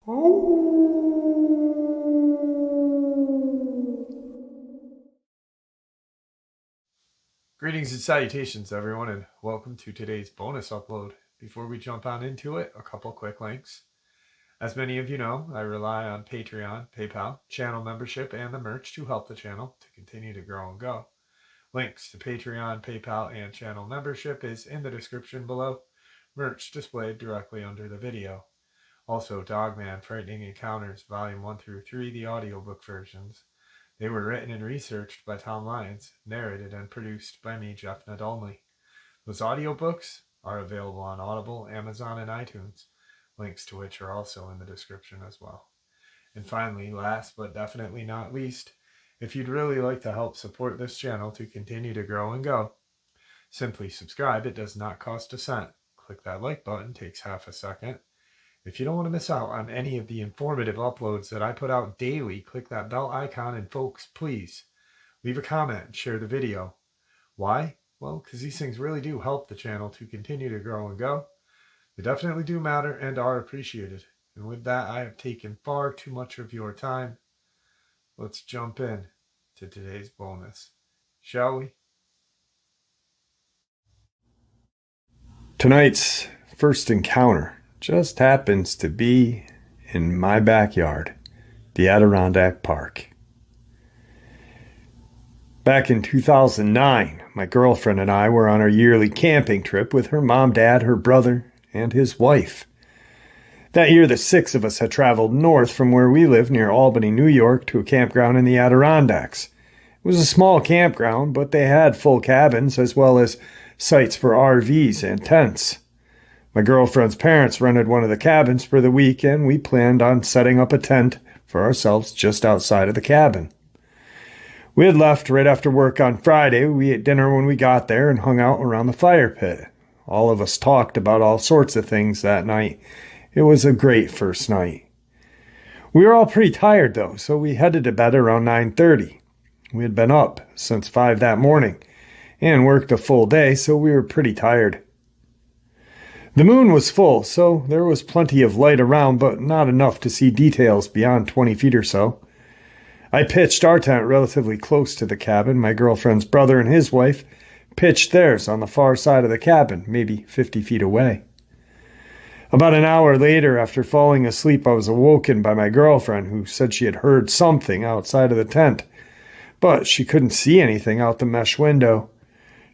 Greetings and salutations, everyone, and welcome to today's bonus upload. Before we jump on into it, a couple quick links. As many of you know, I rely on Patreon, PayPal, channel membership, and the merch to help the channel to continue to grow and go. Links to Patreon, PayPal, and channel membership is in the description below. Merch displayed directly under the video. Also, Dogman, Frightening Encounters, Volume 1 through 3, the audiobook versions. They were written and researched by Tom Lyons, narrated and produced by me, Jeff Nadolny. Those audiobooks are available on Audible, Amazon, and iTunes, links to which are also in the description as well. And finally, last but definitely not least, if you'd really like to help support this channel to continue to grow and go, simply subscribe. It does not cost a cent. Click that like button, takes half a second. If you don't want to miss out on any of the informative uploads that I put out daily, click that bell icon, and folks, please leave a comment and share the video. Why? Well, because these things really do help the channel to continue to grow and go. They definitely do matter and are appreciated. And with that, I have taken far too much of your time. Let's jump in to today's bonus, shall we? Tonight's first encounter just happens to be in my backyard, the Adirondack Park. Back in 2009, my girlfriend and I were on our yearly camping trip with her mom, dad, her brother, and his wife. That year, the 6 of us had traveled north from where we live near Albany, New York, to a campground in the Adirondacks. It was a small campground, but they had full cabins as well as sites for RVs and tents. My girlfriend's parents rented one of the cabins for the week, and we planned on setting up a tent for ourselves just outside of the cabin. We had left right after work on Friday. We ate dinner when we got there and hung out around the fire pit. All of us talked about all sorts of things that night. It was a great first night. We were all pretty tired, though, so we headed to bed around 9:30. We had been up since 5 that morning and worked a full day, so we were pretty tired. The moon was full, so there was plenty of light around, but not enough to see details beyond 20 feet or so. I pitched our tent relatively close to the cabin. My girlfriend's brother and his wife pitched theirs on the far side of the cabin, maybe 50 feet away. About an hour later, after falling asleep, I was awoken by my girlfriend, who said she had heard something outside of the tent, but she couldn't see anything out the mesh window.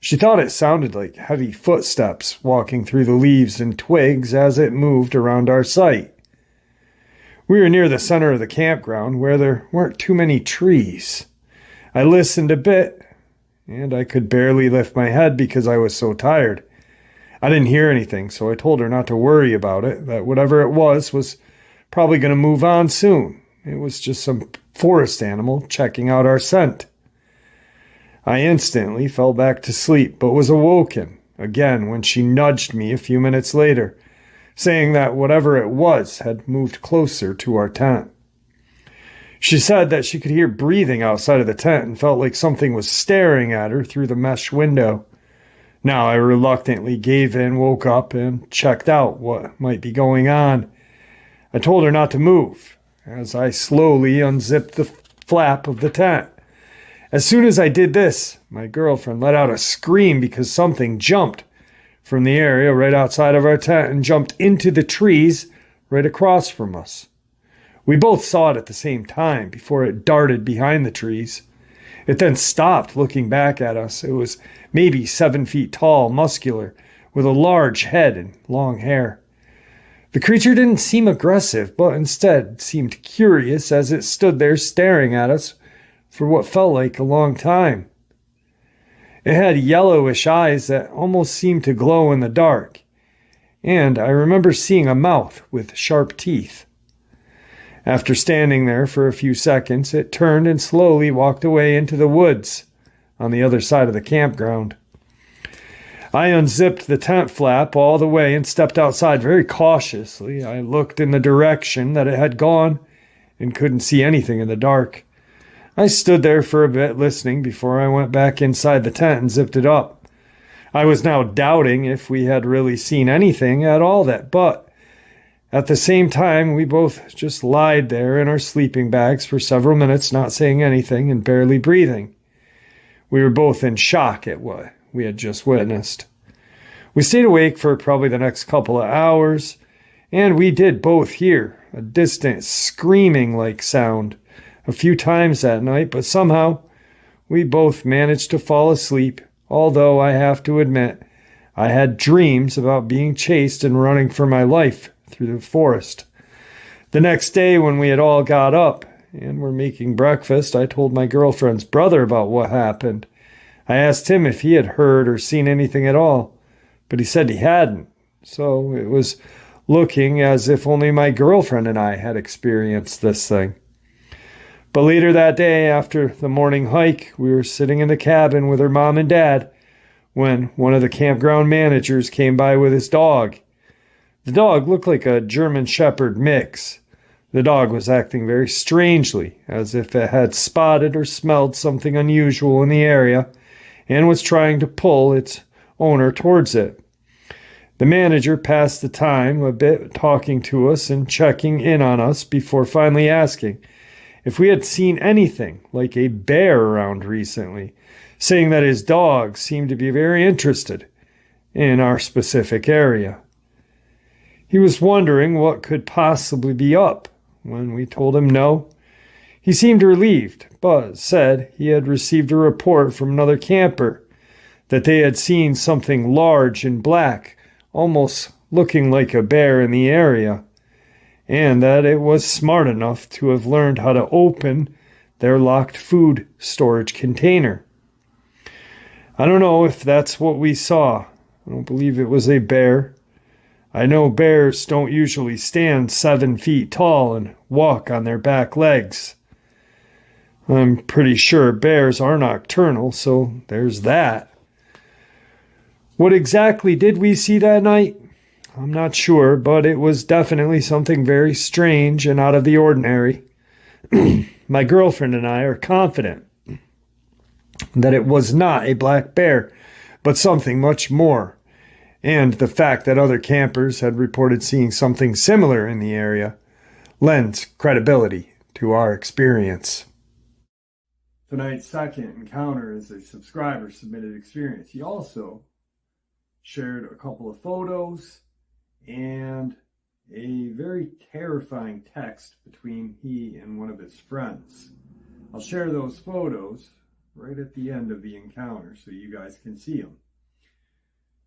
She thought it sounded like heavy footsteps walking through the leaves and twigs as it moved around our site. We were near the center of the campground where there weren't too many trees. I listened a bit, and I could barely lift my head because I was so tired. I didn't hear anything, so I told her not to worry about it, that whatever it was probably going to move on soon. It was just some forest animal checking out our scent. I instantly fell back to sleep, but was awoken again when she nudged me a few minutes later, saying that whatever it was had moved closer to our tent. She said that she could hear breathing outside of the tent and felt like something was staring at her through the mesh window. Now I reluctantly gave in, woke up, and checked out what might be going on. I told her not to move as I slowly unzipped the flap of the tent. As soon as I did this, my girlfriend let out a scream because something jumped from the area right outside of our tent and jumped into the trees right across from us. We both saw it at the same time before it darted behind the trees. It then stopped, looking back at us. It was maybe 7 feet tall, muscular, with a large head and long hair. The creature didn't seem aggressive, but instead seemed curious as it stood there staring at us for what felt like a long time. It had yellowish eyes that almost seemed to glow in the dark, and I remember seeing a mouth with sharp teeth. After standing there for a few seconds, it turned and slowly walked away into the woods on the other side of the campground. I unzipped the tent flap all the way and stepped outside very cautiously. I looked in the direction that it had gone and couldn't see anything in the dark. I stood there for a bit listening before I went back inside the tent and zipped it up. I was now doubting if we had really seen anything at all but At the same time, we both just lied there in our sleeping bags for several minutes, not saying anything and barely breathing. We were both in shock at what we had just witnessed. We stayed awake for probably the next couple of hours, and we did both hear a distant screaming-like sound a few times that night, but somehow we both managed to fall asleep, although I have to admit I had dreams about being chased and running for my life through the forest. The next day, when we had all got up and were making breakfast, I told my girlfriend's brother about what happened. I asked him if he had heard or seen anything at all, but he said he hadn't, so it was looking as if only my girlfriend and I had experienced this thing. But later that day, after the morning hike, we were sitting in the cabin with her mom and dad when one of the campground managers came by with his dog. The dog looked like a German Shepherd mix. The dog was acting very strangely, as if it had spotted or smelled something unusual in the area and was trying to pull its owner towards it. The manager passed the time a bit talking to us and checking in on us before finally asking if we had seen anything like a bear around recently, saying that his dog seemed to be very interested in our specific area. He was wondering what could possibly be up. When we told him no, he seemed relieved, but said he had received a report from another camper that they had seen something large and black, almost looking like a bear in the area, and that it was smart enough to have learned how to open their locked food storage container. I don't know if that's what we saw. I don't believe it was a bear. I know bears don't usually stand 7 feet tall and walk on their back legs. I'm pretty sure bears are nocturnal, so there's that. What exactly did we see that night? I'm not sure, but it was definitely something very strange and out of the ordinary. My girlfriend and I are confident that it was not a black bear, but something much more. And the fact that other campers had reported seeing something similar in the area lends credibility to our experience. Tonight's second encounter is a subscriber-submitted experience. He also shared a couple of photos and a very terrifying text between he and one of his friends. I'll share those photos right at the end of the encounter so you guys can see them.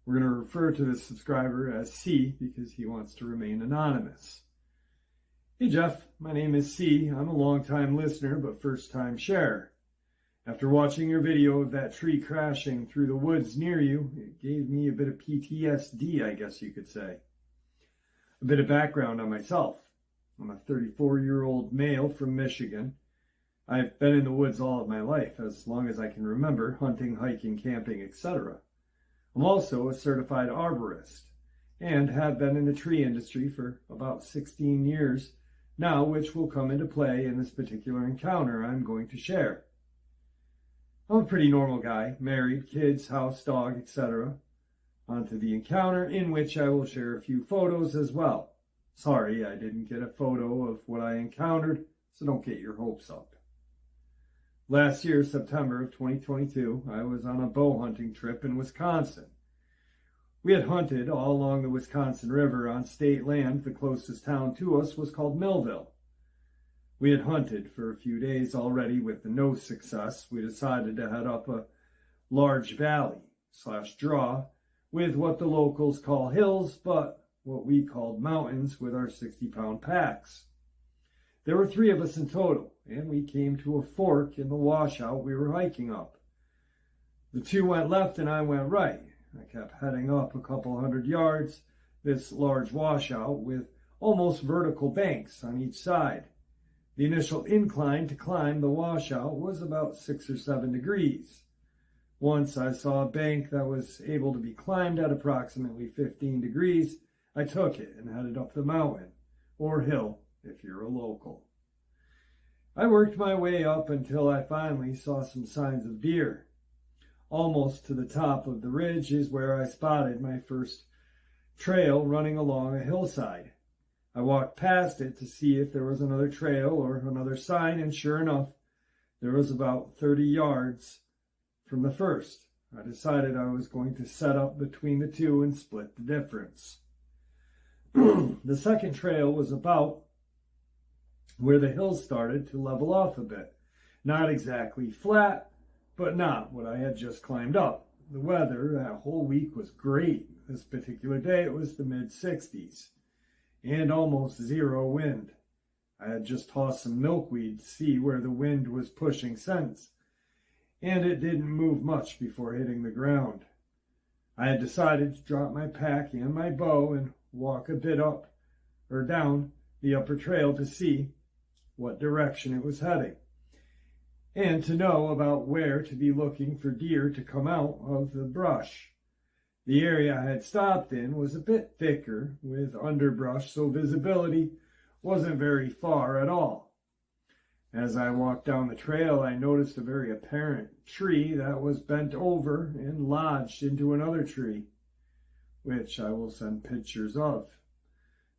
We're going to refer to this subscriber as C because he wants to remain anonymous. Hey Jeff, my name is C. I'm a long-time listener but first-time sharer. After watching your video of that tree crashing through the woods near you, it gave me a bit of PTSD, I guess you could say. A bit of background on myself. I'm a 34-year-old male from Michigan. I've been in the woods all of my life, as long as I can remember, hunting, hiking, camping, etc. I'm also a certified arborist and have been in the tree industry for about 16 years now, which will come into play in this particular encounter I'm going to share. I'm a pretty normal guy, married, kids, house, dog, etc. On to the encounter, in which I will share a few photos as well. Sorry, I didn't get a photo of what I encountered, so don't get your hopes up. Last year, September of 2022, I was on a bow hunting trip in Wisconsin. We had hunted all along the Wisconsin River on state land. The closest town to us was called Millville. We had hunted for a few days already with no success. We decided to head up a large valley/draw with what the locals call hills, but what we called mountains with our 60-pound packs. There were 3 of us in total, and we came to a fork in the washout we were hiking up. The 2 went left and I went right. I kept heading up a couple hundred yards, this large washout with almost vertical banks on each side. The initial incline to climb the washout was about 6 or 7 degrees. Once I saw a bank that was able to be climbed at approximately 15 degrees, I took it and headed up the mountain, or hill if you're a local. I worked my way up until I finally saw some signs of deer. Almost to the top of the ridge is where I spotted my first trail running along a hillside. I walked past it to see if there was another trail or another sign, and sure enough, there was about 30 yards from the first. I decided I was going to set up between the two and split the difference. The second trail was about where the hill started to level off a bit. Not exactly flat, but not what I had just climbed up. The weather that whole week was great. This particular day it was the mid-60s and almost zero wind. I had just tossed some milkweed to see where the wind was pushing scents, and it didn't move much before hitting the ground. I had decided to drop my pack and my bow and walk a bit up or down the upper trail to see what direction it was heading, and to know about where to be looking for deer to come out of the brush. The area I had stopped in was a bit thicker with underbrush, so visibility wasn't very far at all. As I walked down the trail, I noticed a very apparent tree that was bent over and lodged into another tree, which I will send pictures of.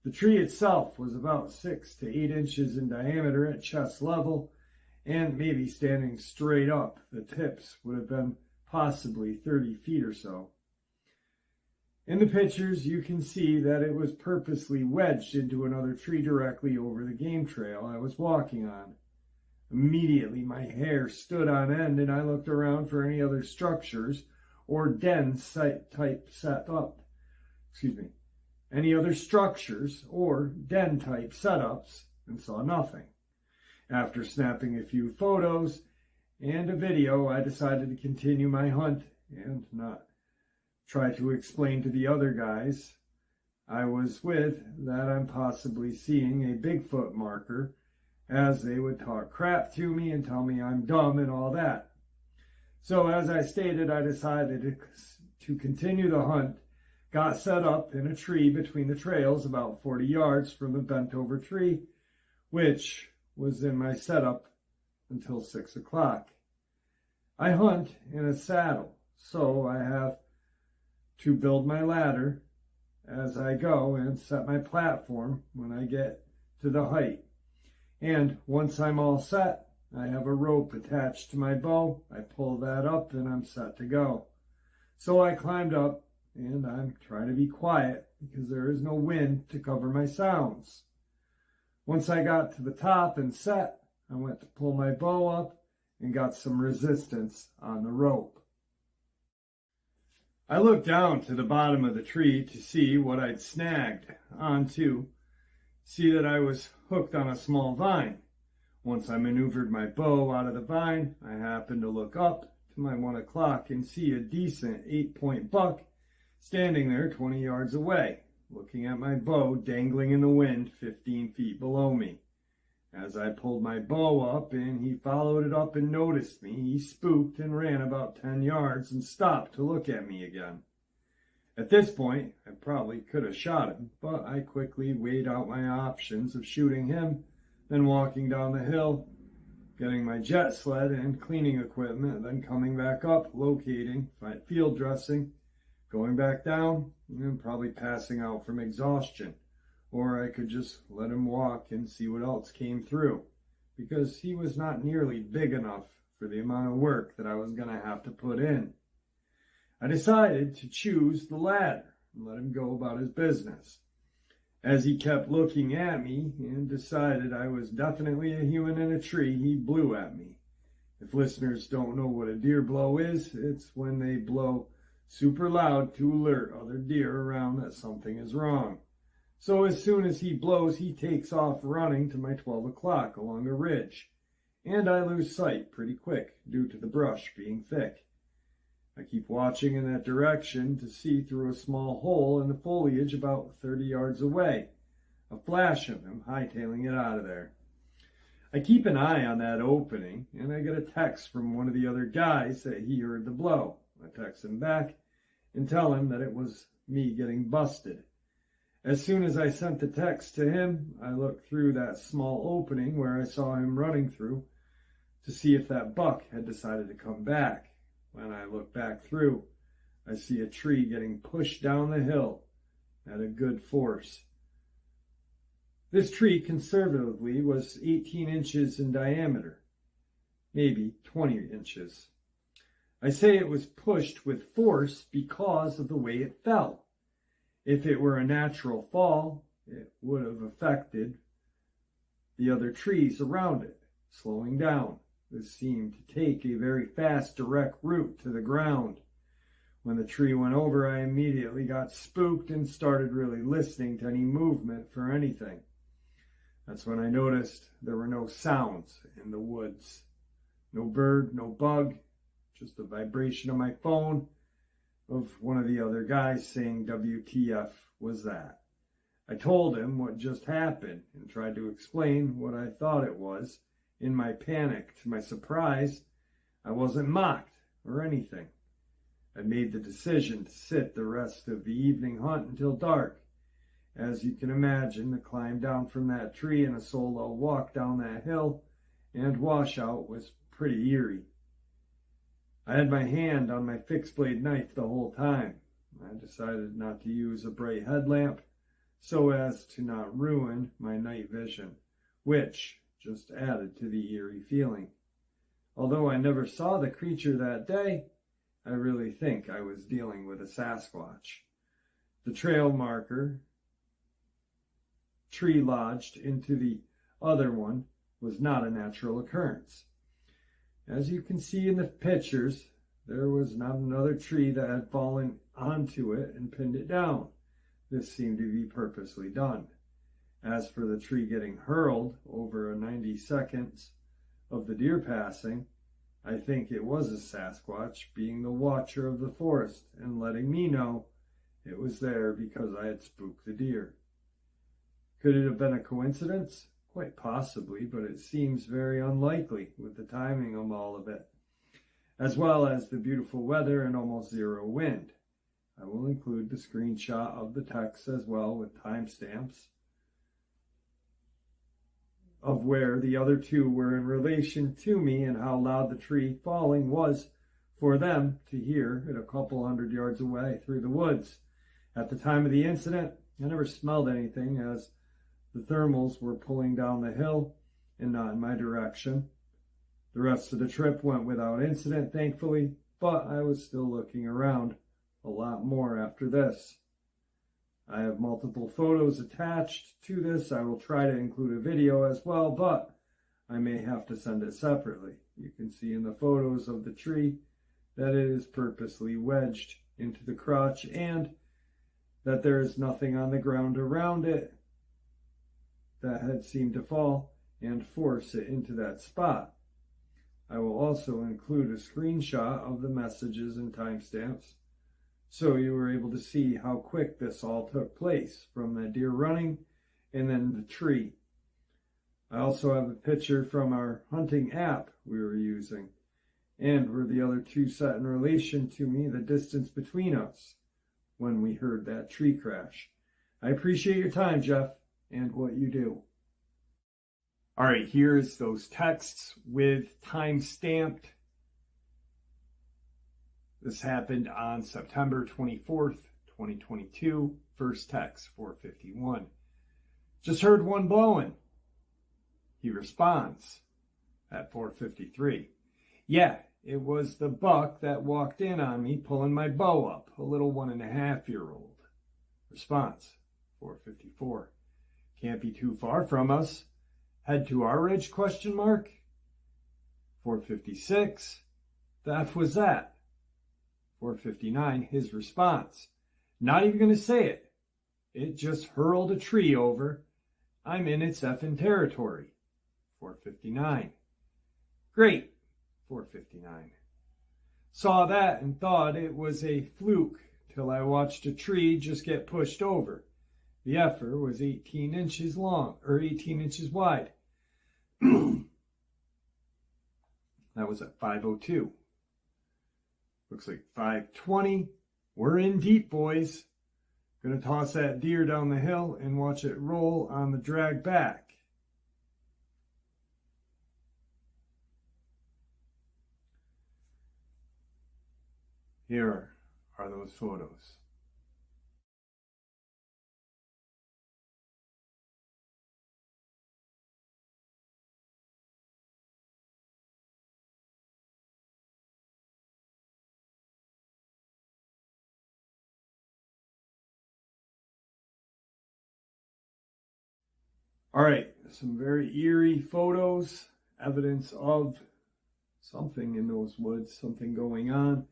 The tree itself was about 6 to 8 inches in diameter at chest level, and maybe standing straight up, the tips would have been possibly 30 feet or so. In the pictures, you can see that it was purposely wedged into another tree directly over the game trail I was walking on. Immediately, my hair stood on end, and I looked around for any other structures or any other structures or den type setups, and saw nothing. After snapping a few photos and a video, I decided to continue my hunt and not try to explain to the other guys I was with that I'm possibly seeing a Bigfoot marker, as they would talk crap to me and tell me I'm dumb and all that. So as I stated, I decided to continue the hunt, got set up in a tree between the trails about 40 yards from the bent over tree, which was in my setup until 6 o'clock. I hunt in a saddle, so I have to build my ladder as I go and set my platform when I get to the height. And once I'm all set, I have a rope attached to my bow. I pull that up and I'm set to go. So I climbed up, and I'm trying to be quiet because there is no wind to cover my sounds. Once I got to the top and set, I went to pull my bow up and got some resistance on the rope. I looked down to the bottom of the tree to see what I'd snagged onto, see that I was hooked on a small vine. Once I maneuvered my bow out of the vine, I happened to look up to my 1 o'clock and see a decent 8-point buck standing there 20 yards away, looking at my bow dangling in the wind 15 feet below me. As I pulled my bow up and he followed it up and noticed me, he spooked and ran about 10 yards and stopped to look at me again. At this point, I probably could have shot him, but I quickly weighed out my options of shooting him, then walking down the hill, getting my jet sled and cleaning equipment, then coming back up, locating, field dressing, going back down, and probably passing out from exhaustion. Or I could just let him walk and see what else came through, because he was not nearly big enough for the amount of work that I was going to have to put in. I decided to choose the ladder and let him go about his business. As he kept looking at me and decided I was definitely a human in a tree, he blew at me. If listeners don't know what a deer blow is, it's when they blow super loud to alert other deer around that something is wrong. So as soon as he blows, he takes off running to my 12 o'clock along a ridge, and I lose sight pretty quick due to the brush being thick. I keep watching in that direction to see through a small hole in the foliage about 30 yards away, a flash of him hightailing it out of there. I keep an eye on that opening, and I get a text from one of the other guys that he heard the blow. I text him back and tell him that it was me getting busted. As soon as I sent the text to him, I looked through that small opening where I saw him running through to see if that buck had decided to come back. When I look back through, I see a tree getting pushed down the hill at a good force. This tree conservatively was 18 inches in diameter, maybe 20 inches. I say it was pushed with force because of the way it fell. If it were a natural fall, it would have affected the other trees around it, slowing down. This seemed to take a very fast, direct route to the ground. When the tree went over, I immediately got spooked and started really listening to any movement for anything. That's when I noticed there were no sounds in the woods. No bird, no bug, just the vibration of my phone of one of the other guys saying WTF was that. I told him what just happened and tried to explain what I thought it was. In my panic, to my surprise, I wasn't mocked or anything. I made the decision to sit the rest of the evening hunt until dark. As you can imagine, the climb down from that tree and a solo walk down that hill and washout was pretty eerie. I had my hand on my fixed blade knife the whole time. I decided not to use a bright headlamp so as to not ruin my night vision, which just added to the eerie feeling. Although I never saw the creature that day, I really think I was dealing with a Sasquatch. The trail marker, tree lodged into the other one, was not a natural occurrence. As you can see in the pictures, there was not another tree that had fallen onto it and pinned it down. This seemed to be purposely done. As for the tree getting hurled over a 90 seconds of the deer passing, I think it was a Sasquatch being the watcher of the forest and letting me know it was there because I had spooked the deer. Could it have been a coincidence? Quite possibly, but it seems very unlikely with the timing of all of it, as well as the beautiful weather and almost zero wind. I will include the screenshot of the text as well with timestamps of where the other two were in relation to me and how loud the tree falling was for them to hear at a couple hundred yards away through the woods. At the time of the incident, I never smelled anything as the thermals were pulling down the hill and not in my direction. The rest of the trip went without incident, thankfully, but I was still looking around a lot more after this. I have multiple photos attached to this. I will try to include a video as well, but I may have to send it separately. You can see in the photos of the tree that it is purposely wedged into the crotch and that there is nothing on the ground around it that had seemed to fall and force it into that spot. I will also include a screenshot of the messages and timestamps so you were able to see how quick this all took place, from the deer running and then the tree. I also have a picture from our hunting app we were using, and where the other two set in relation to me, the distance between us when we heard that tree crash. I appreciate your time, Jeff, and what you do. All right, here's those texts with time stamped. This happened on September 24th, 2022. First text, 4:51. Just heard one blowing. He responds at 4:53. Yeah, it was the buck that walked in on me pulling my bow up, a little 1.5-year-old. Response, 4:54. Can't be too far from us. Head to our ridge, question mark? 4:56. The F was that? 4:59, his response. Not even going to say it. It just hurled a tree over. I'm in its effing territory. 4:59. Great. 4:59. Saw that and thought it was a fluke till I watched a tree just get pushed over. The effer was 18 inches long, or 18 inches wide. That was at 5:02. Looks like 5:20. We're in deep, boys. Gonna toss that deer down the hill and watch it roll on the drag back. Here are those photos. All right, some very eerie photos, evidence of something in those woods, something going on.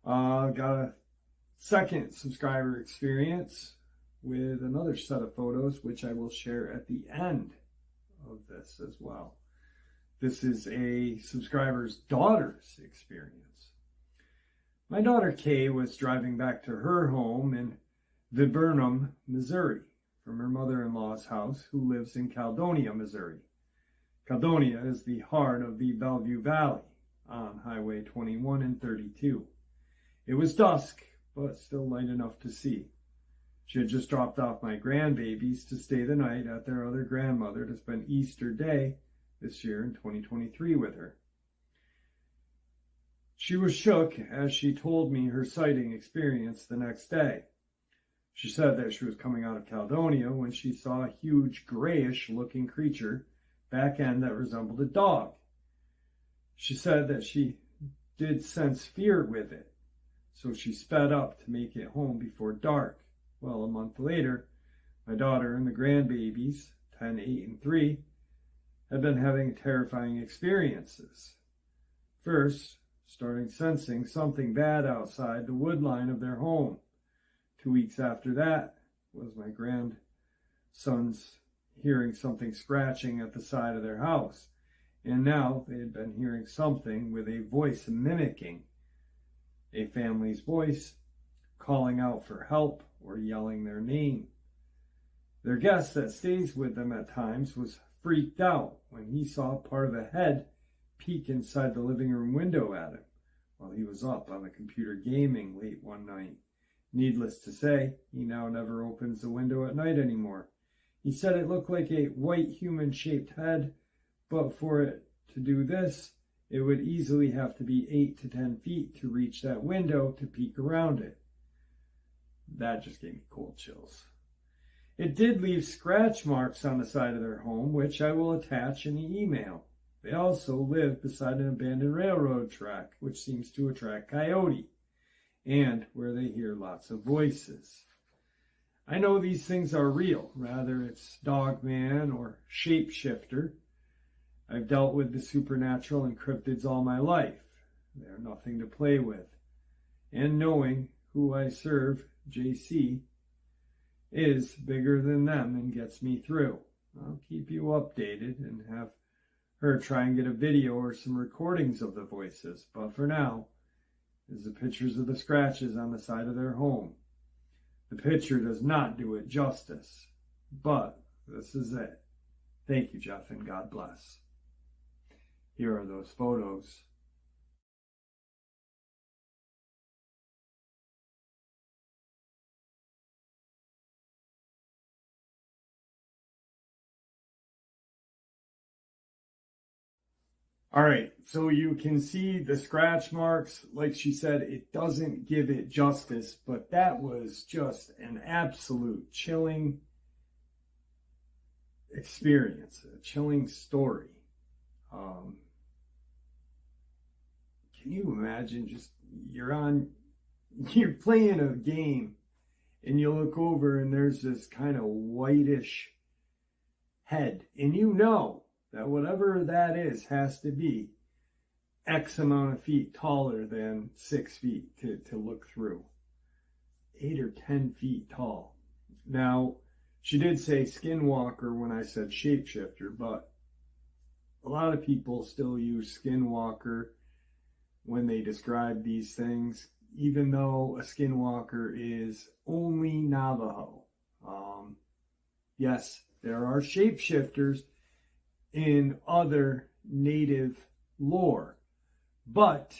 Got a second subscriber experience with another set of photos, which I will share at the end of this as well. This is a subscriber's daughter's experience. My daughter Kay was driving back to her home in Viburnum, Missouri, from her mother-in-law's house, who lives in Caledonia, Missouri. Caledonia is the heart of the Bellevue Valley on Highway 21 and 32. It was dusk, but still light enough to see. She had just dropped off my grandbabies to stay the night at their other grandmother to spend Easter Day this year in 2023 with her. She was shook as she told me her sighting experience the next day. She said that she was coming out of Caledonia when she saw a huge grayish-looking creature back end that resembled a dog. She said that she did sense fear with it, so she sped up to make it home before dark. Well, a month later, my daughter and the grandbabies, 10, 8, and 3, had been having terrifying experiences. First, starting sensing something bad outside the wood line of their home. 2 weeks after that was my grandson's hearing something scratching at the side of their house. And now they had been hearing something with a voice mimicking a family's voice, calling out for help or yelling their name. Their guest that stays with them at times was freaked out when he saw part of a head peek inside the living room window at him while he was up on the computer gaming late one night. Needless to say, he now never opens the window at night anymore. He said it looked like a white human-shaped head, but for it to do this, it would easily have to be 8 to 10 feet to reach that window to peek around it. That just gave me cold chills. It did leave scratch marks on the side of their home, which I will attach in the email. They also live beside an abandoned railroad track, which seems to attract coyote, and where they hear lots of voices. I know these things are real, whether it's Dogman or Shapeshifter. I've dealt with the supernatural and cryptids all my life. They're nothing to play with. And knowing who I serve, JC, is bigger than them and gets me through. I'll keep you updated and have her try and get a video or some recordings of the voices. But for now, is the pictures of the scratches on the side of their home. The picture does not do it justice, but this is it. Thank you, Jeff, and God bless. Here are those photos. All right, so you can see the scratch marks. Like she said, it doesn't give it justice, but that was just an absolute chilling experience, a chilling story. Can you imagine just you're playing a game and you look over and there's this kind of whitish head, and you know that whatever that is has to be X amount of feet taller than 6 feet to look through. 8 or 10 feet tall. Now, she did say skinwalker when I said shapeshifter, but a lot of people still use skinwalker when they describe these things, even though a skinwalker is only Navajo. Yes, there are shapeshifters in other native lore, but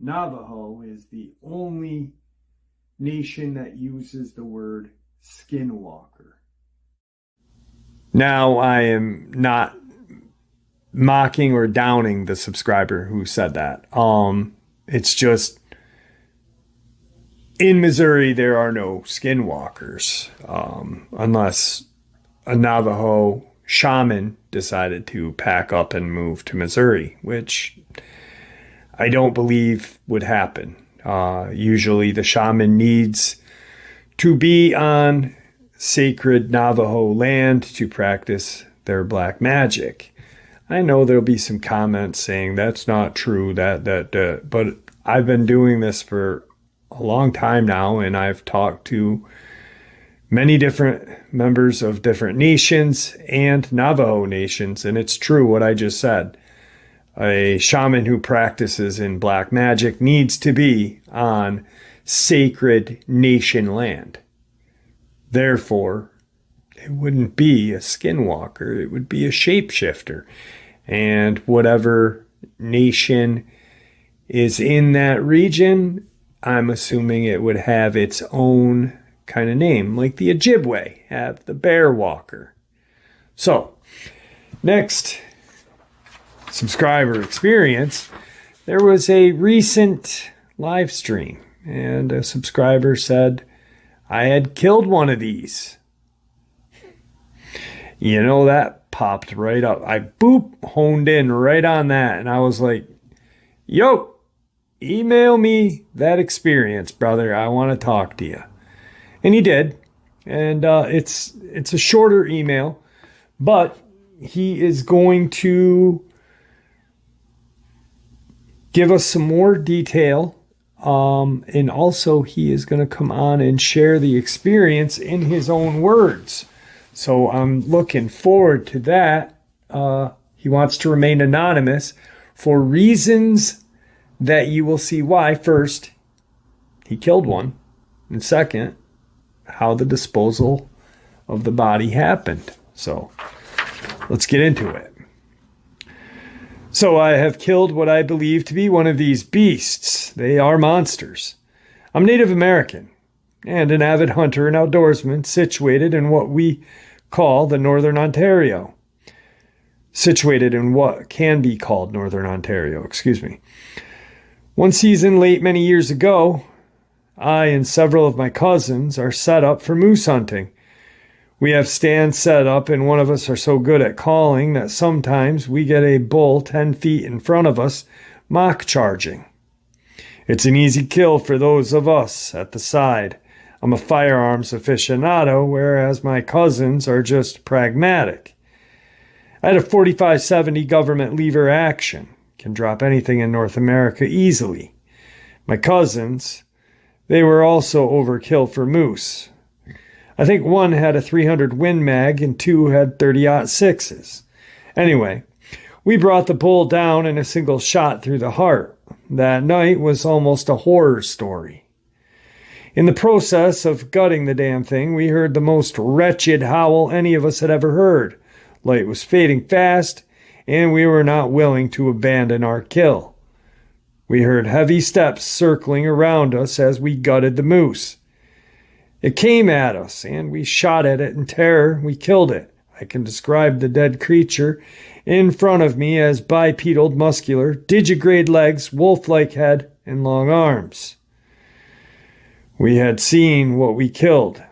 Navajo is the only nation that uses the word skinwalker. Now, I am not mocking or downing the subscriber who said that. It's just, in Missouri, there are no skinwalkers, unless a Navajo shaman decided to pack up and move to Missouri, which I don't believe would happen. Usually the shaman needs to be on sacred Navajo land to practice their black magic. I know there'll be some comments saying that's not true, but I've been doing this for a long time now, and I've talked to many different members of different nations and Navajo nations, and it's true what I just said. A shaman who practices in black magic needs to be on sacred nation land. Therefore, it wouldn't be a skinwalker, it would be a shapeshifter. And whatever nation is in that region, I'm assuming it would have its own kind of name, like the Ojibwe have the Bear Walker. So, next subscriber experience, there was a recent live stream, and a subscriber said, I had killed one of these. You know, that popped right up. I honed in right on that, and I was like, yo, email me that experience, brother. I want to talk to you. And he did. And it's a shorter email, but he is going to give us some more detail. And also he is going to come on and share the experience in his own words. So I'm looking forward to that. He wants to remain anonymous for reasons that you will see why. First, he killed one. And second, how the disposal of the body happened. So let's get into it. So I have killed what I believe to be one of these beasts. They are monsters. I'm Native American and an avid hunter and outdoorsman situated in what we call the Northern Ontario. Situated in what can be called Northern Ontario, One season late many years ago, I and several of my cousins are set up for moose hunting. We have stands set up, and one of us are so good at calling that sometimes we get a bull 10 feet in front of us mock charging. It's an easy kill for those of us at the side. I'm a firearms aficionado, whereas my cousins are just pragmatic. I had a 45-70 government lever action. Can drop anything in North America easily. My cousins, they were also overkill for moose. I think one had a 300 Win Mag and two had 30-06s. Anyway, we brought the bull down in a single shot through the heart. That night was almost a horror story. In the process of gutting the damn thing, we heard the most wretched howl any of us had ever heard. Light was fading fast, and we were not willing to abandon our kill. We heard heavy steps circling around us as we gutted the moose. It came at us, and we shot at it in terror. We killed it. I can describe the dead creature in front of me as bipedal, muscular, digigrade legs, wolf-like head, and long arms. We had seen what we killed,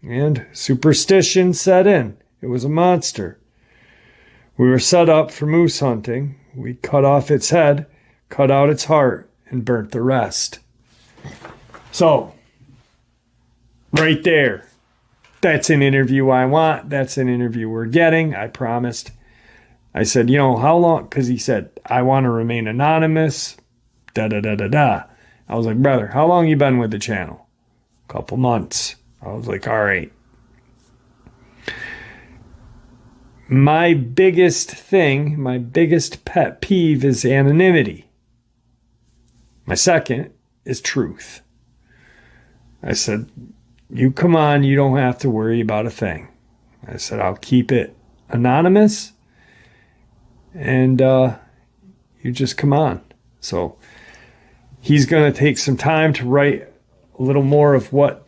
and superstition set in. It was a monster. We were set up for moose hunting. We cut off its head, cut out its heart, and burnt the rest. So, right there. That's an interview I want. That's an interview we're getting. I promised. I said, how long? Because he said, I want to remain anonymous. Da-da-da-da-da. I was like, brother, how long you been with the channel? A couple months. I was like, all right. My biggest thing, my biggest pet peeve is anonymity. My second is truth. I said, you come on, you don't have to worry about a thing. I said, I'll keep it anonymous, and you just come on. So he's going to take some time to write a little more of what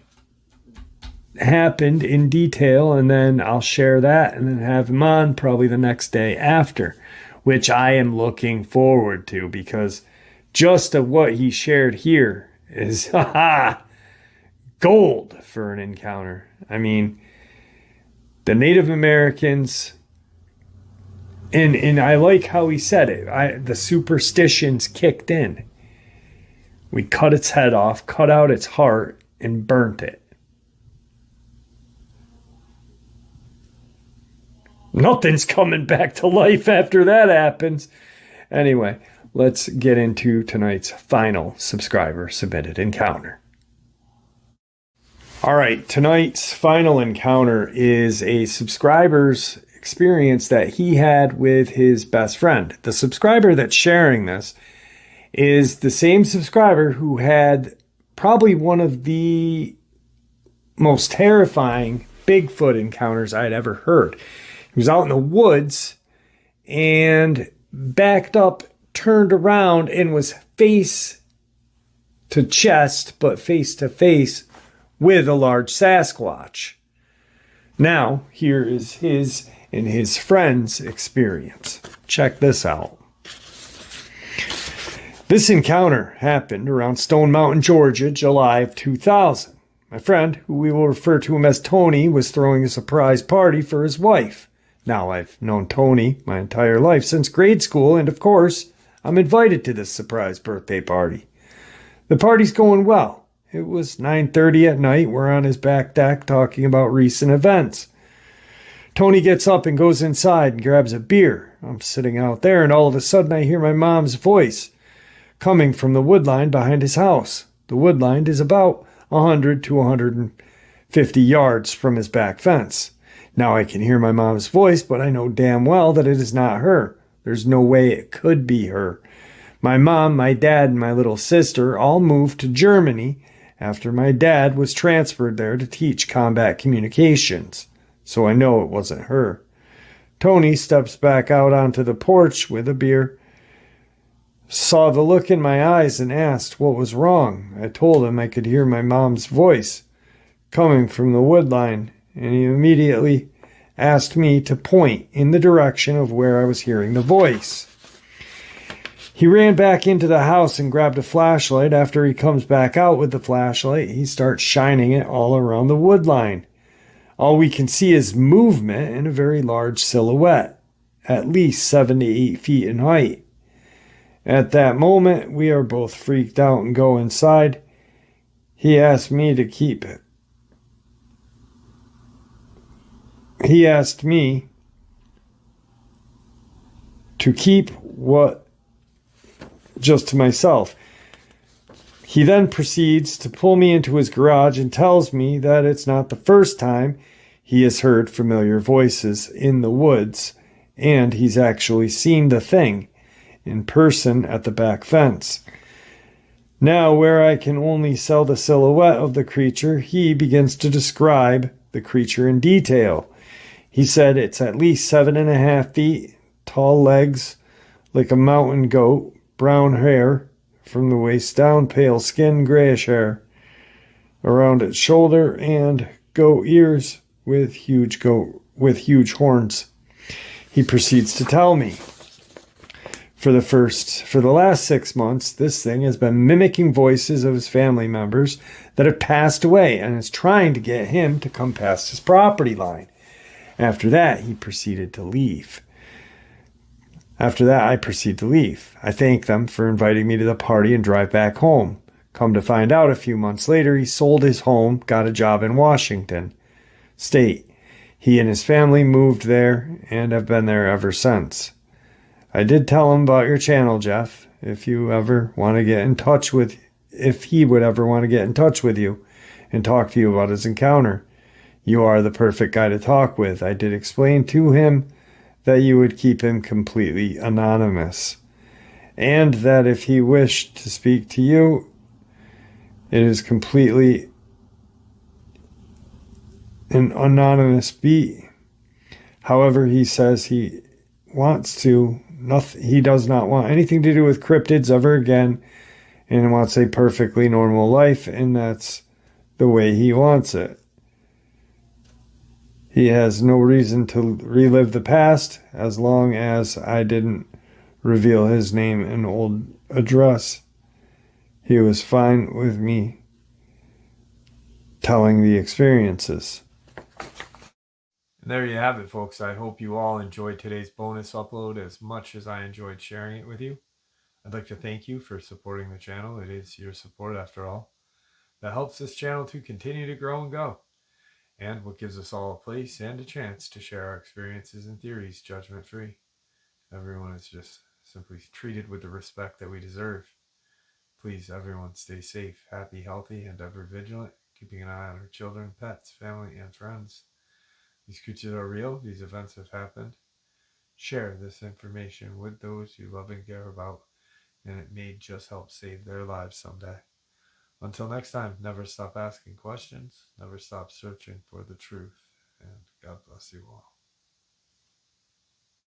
happened in detail, and then I'll share that and then have him on probably the next day after, which I am looking forward to, because just of what he shared here is gold for an encounter. I mean, the Native Americans, and I like how he said it, the superstitions kicked in. We cut its head off, cut out its heart, and burnt it. Nothing's coming back to life after that happens. Anyway, let's get into tonight's final subscriber submitted encounter. All right, tonight's final encounter is a subscriber's experience that he had with his best friend. The subscriber that's sharing this is the same subscriber who had probably one of the most terrifying Bigfoot encounters I had ever heard. He was out in the woods and backed up, turned around, and was face to chest, but face to face with a large Sasquatch. Now, here is his and his friend's experience. Check this out. This encounter happened around Stone Mountain, Georgia, July of 2000. My friend, who we will refer to him as Tony, was throwing a surprise party for his wife. Now, I've known Tony my entire life since grade school, and of course, I'm invited to this surprise birthday party. The party's going well. It was 9:30 at night. We're on his back deck talking about recent events. Tony gets up and goes inside and grabs a beer. I'm sitting out there, and all of a sudden I hear my mom's voice coming from the woodline behind his house. The woodline is about 100 to 150 yards from his back fence. Now I can hear my mom's voice, but I know damn well that it is not her. There's no way it could be her. My mom, my dad, and my little sister all moved to Germany after my dad was transferred there to teach combat communications, so I know it wasn't her. Tony steps back out onto the porch with a beer, saw the look in my eyes, and asked what was wrong. I told him I could hear my mom's voice coming from the woodline, and he immediately asked me to point in the direction of where I was hearing the voice. He ran back into the house and grabbed a flashlight. After he comes back out with the flashlight, he starts shining it all around the woodline. All we can see is movement and a very large silhouette, at least 7 to 8 feet in height. At that moment, we are both freaked out and go inside. He asked me to keep it. He asked me to keep what just to myself. He then proceeds to pull me into his garage and tells me that it's not the first time he has heard familiar voices in the woods, and he's actually seen the thing in person at the back fence. Now, where I can only sell the silhouette of the creature, he begins to describe the creature in detail. He said it's at least 7.5 feet, tall legs like a mountain goat, brown hair from the waist down, pale skin, grayish hair around its shoulder, and goat ears with huge horns. He proceeds to tell me, for the last 6 months, this thing has been mimicking voices of his family members that have passed away and is trying to get him to come past his property line. After that, he proceeded to leave. After that, I proceed to leave. I thank them for inviting me to the party and drive back home. Come to find out, a few months later, he sold his home, got a job in Washington State. He and his family moved there and have been there ever since. I did tell him about your channel, Jeff, if he would ever want to get in touch with you and talk to you about his encounter. You are the perfect guy to talk with. I did explain to him that you would keep him completely anonymous, and that if he wished to speak to you, it is completely an anonymous beat. However, he says he does not want anything to do with cryptids ever again, and wants a perfectly normal life, and that's the way he wants it. He has no reason to relive the past as long as I didn't reveal his name and old address. He was fine with me telling the experiences. And there you have it, folks. I hope you all enjoyed today's bonus upload as much as I enjoyed sharing it with you. I'd like to thank you for supporting the channel. It is your support, after all, that helps this channel to continue to grow and go. and what gives us all a place and a chance to share our experiences and theories judgment-free. Everyone is just simply treated with the respect that we deserve. Please, everyone, stay safe, happy, healthy, and ever vigilant, keeping an eye on our children, pets, family, and friends. These creatures are real. These events have happened. Share this information with those you love and care about, and it may just help save their lives someday. Until next time, never stop asking questions, never stop searching for the truth, and God bless you all.